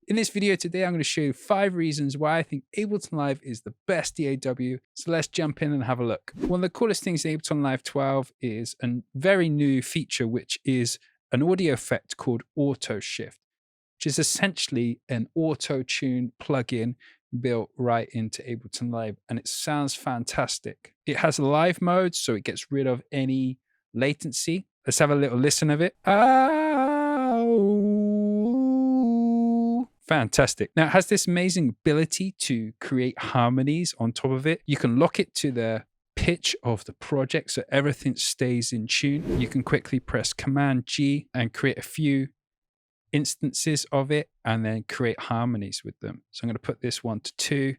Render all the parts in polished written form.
In this video today, I'm going to show you 5 reasons why I think Ableton Live is the best DAW. So let's jump in and have a look. One of the coolest things in Ableton Live 12 is a very new feature, which is an audio effect called auto shift, which is essentially an auto-tune plugin built right into Ableton Live, and it sounds fantastic. It has a live mode, so it gets rid of any latency. Let's have a little listen of it. Fantastic. Now it has this amazing ability to create harmonies on top of it. You can lock it to the pitch of the project so everything stays in tune. You can quickly press Command G and create a few instances of it and then create harmonies with them. So I'm going to put this one to 2,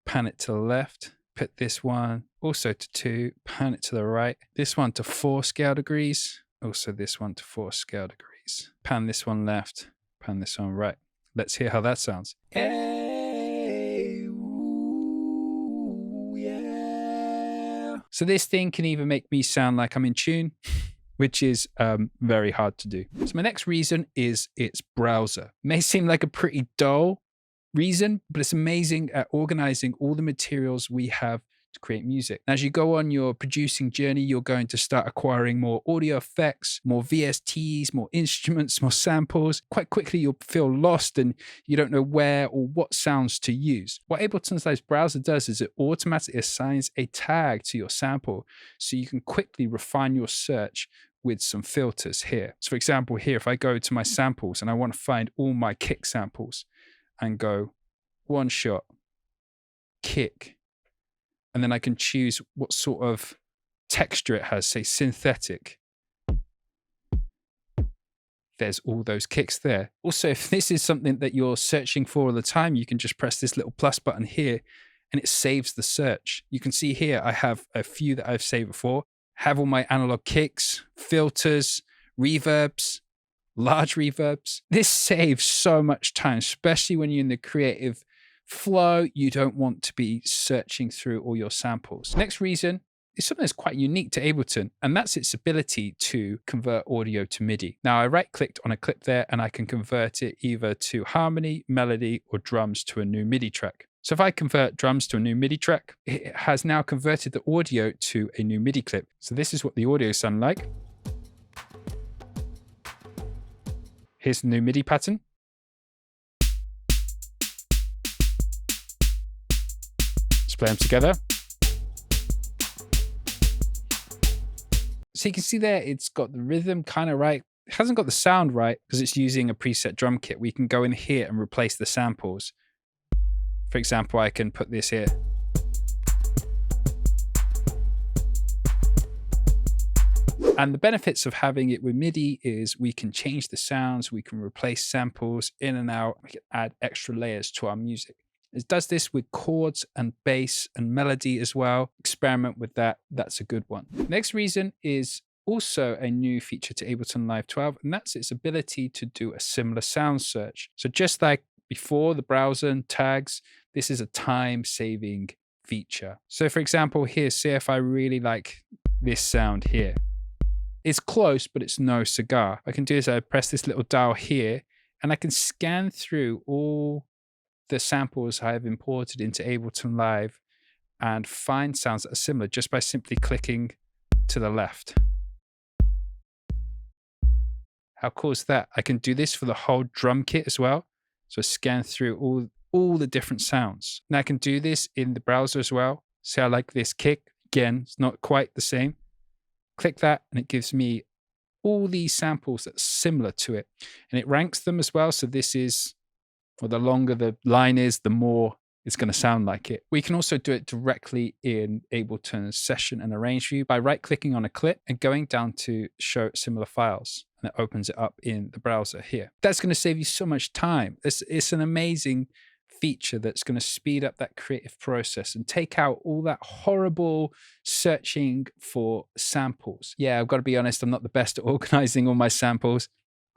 pan it to the left, put this one also to 2, pan it to the right, this one to 4 scale degrees, also this one to 4 scale degrees, pan this one left, pan this one right. Let's hear how that sounds. Hey, ooh, yeah. So this thing can even make me sound like I'm in tune, which is very hard to do. So my next reason is its browser. May seem like a pretty dull reason, but it's amazing at organizing all the materials we have to create music. As you go on your producing journey, you're going to start acquiring more audio effects, more VSTs, more instruments, more samples. Quite quickly, you'll feel lost and you don't know where or what sounds to use. What Ableton Live's browser does is it automatically assigns a tag to your sample so you can quickly refine your search with some filters here. So for example, here, if I go to my samples and I want to find all my kick samples and go one shot, kick, and then I can choose what sort of texture it has, say synthetic. There's all those kicks there. Also, if this is something that you're searching for all the time, you can just press this little plus button here and it saves the search. You can see here, I have a few that I've saved before. Have all my analog kicks, filters, reverbs, large reverbs. This saves so much time, especially when you're in the creative flow. You don't want to be searching through all your samples. Next reason is something that's quite unique to Ableton, and that's its ability to convert audio to MIDI. Now, I right-clicked on a clip there, and I can convert it either to harmony, melody, or drums to a new MIDI track. So if I convert drums to a new MIDI track, it has now converted the audio to a new MIDI clip. So this is what the audio sounds like. Here's the new MIDI pattern. Let's play them together. So you can see there, it's got the rhythm kind of right. It hasn't got the sound right because it's using a preset drum kit. We can go in here and replace the samples. For example, I can put this here. And the benefits of having it with MIDI is we can change the sounds, we can replace samples in and out, we can add extra layers to our music. It does this with chords and bass and melody as well. Experiment with that, that's a good one. Next reason is also a new feature to Ableton Live 12, and that's its ability to do a similar sound search. So just like before the browser and tags, this is a time-saving feature. So for example, here, say if I really like this sound here. It's close, but it's no cigar. I can do is I press this little dial here, and I can scan through all the samples I have imported into Ableton Live and find sounds that are similar just by simply clicking to the left. How cool is that? I can do this for the whole drum kit as well. So scan through all the different sounds. Now I can do this in the browser as well. Say I like this kick. Again, it's not quite the same. Click that and it gives me all these samples that's similar to it. And it ranks them as well. So this is, or the longer the line is, the more it's going to sound like it. We can also do it directly in Ableton's session and arrange view by right-clicking on a clip and going down to show similar files. And it opens it up in the browser here. That's going to save you so much time. It's an amazing feature that's going to speed up that creative process and take out all that horrible searching for samples. Yeah, I've got to be honest, I'm not the best at organizing all my samples,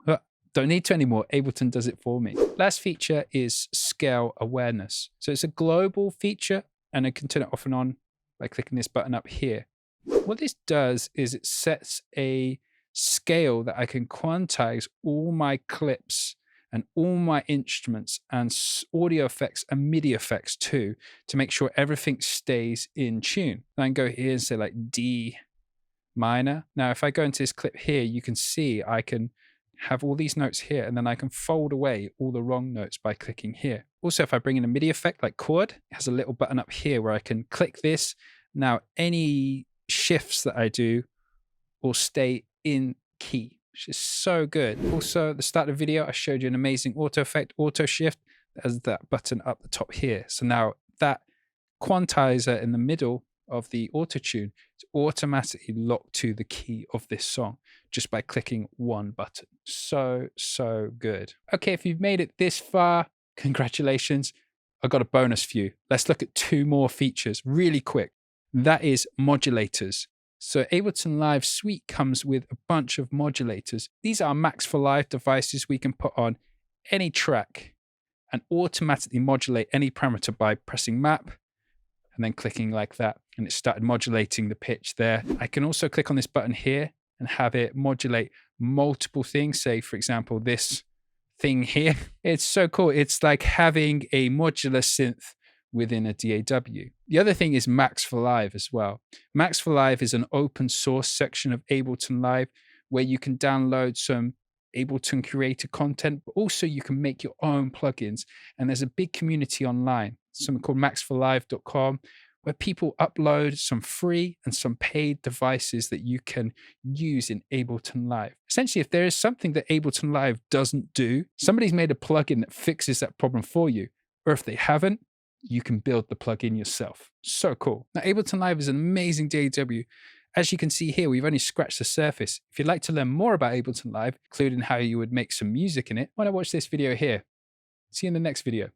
but don't need to anymore. Ableton does it for me. Last feature is scale awareness. So it's a global feature and I can turn it off and on by clicking this button up here. What this does is it sets a scale that I can quantize all my clips and all my instruments and audio effects and MIDI effects too, to make sure everything stays in tune. Then I can go here and say like D minor. Now, if I go into this clip here, you can see I can have all these notes here, and then I can fold away all the wrong notes by clicking here. Also, if I bring in a MIDI effect like chord, it has a little button up here where I can click this. Now, any shifts that I do will stay in key, which is so good. Also, at the start of the video, I showed you an amazing auto effect, auto shift. There's that button up the top here. So now that quantizer in the middle of the autotune is automatically locked to the key of this song just by clicking one button. So good. Okay, if you've made it this far, congratulations. I've got a bonus for you. Let's look at two more features really quick. That is modulators. So Ableton Live Suite comes with a bunch of modulators. These are Max for Live devices we can put on any track and automatically modulate any parameter by pressing map and then clicking like that. And it started modulating the pitch there. I can also click on this button here and have it modulate multiple things. Say, for example, this thing here. It's so cool. It's like having a modular synth within a DAW. The other thing is Max for Live as well. Max for Live is an open source section of Ableton Live where you can download some Ableton creator content, but also you can make your own plugins. And there's a big community online, something called maxforlive.com, where people upload some free and some paid devices that you can use in Ableton Live. Essentially, if there is something that Ableton Live doesn't do, somebody's made a plugin that fixes that problem for you. Or if they haven't, you can build the plugin yourself. So cool. Now, Ableton Live is an amazing DAW. As you can see here, we've only scratched the surface. If you'd like to learn more about Ableton Live, including how you would make some music in it, why not watch this video here? See you in the next video.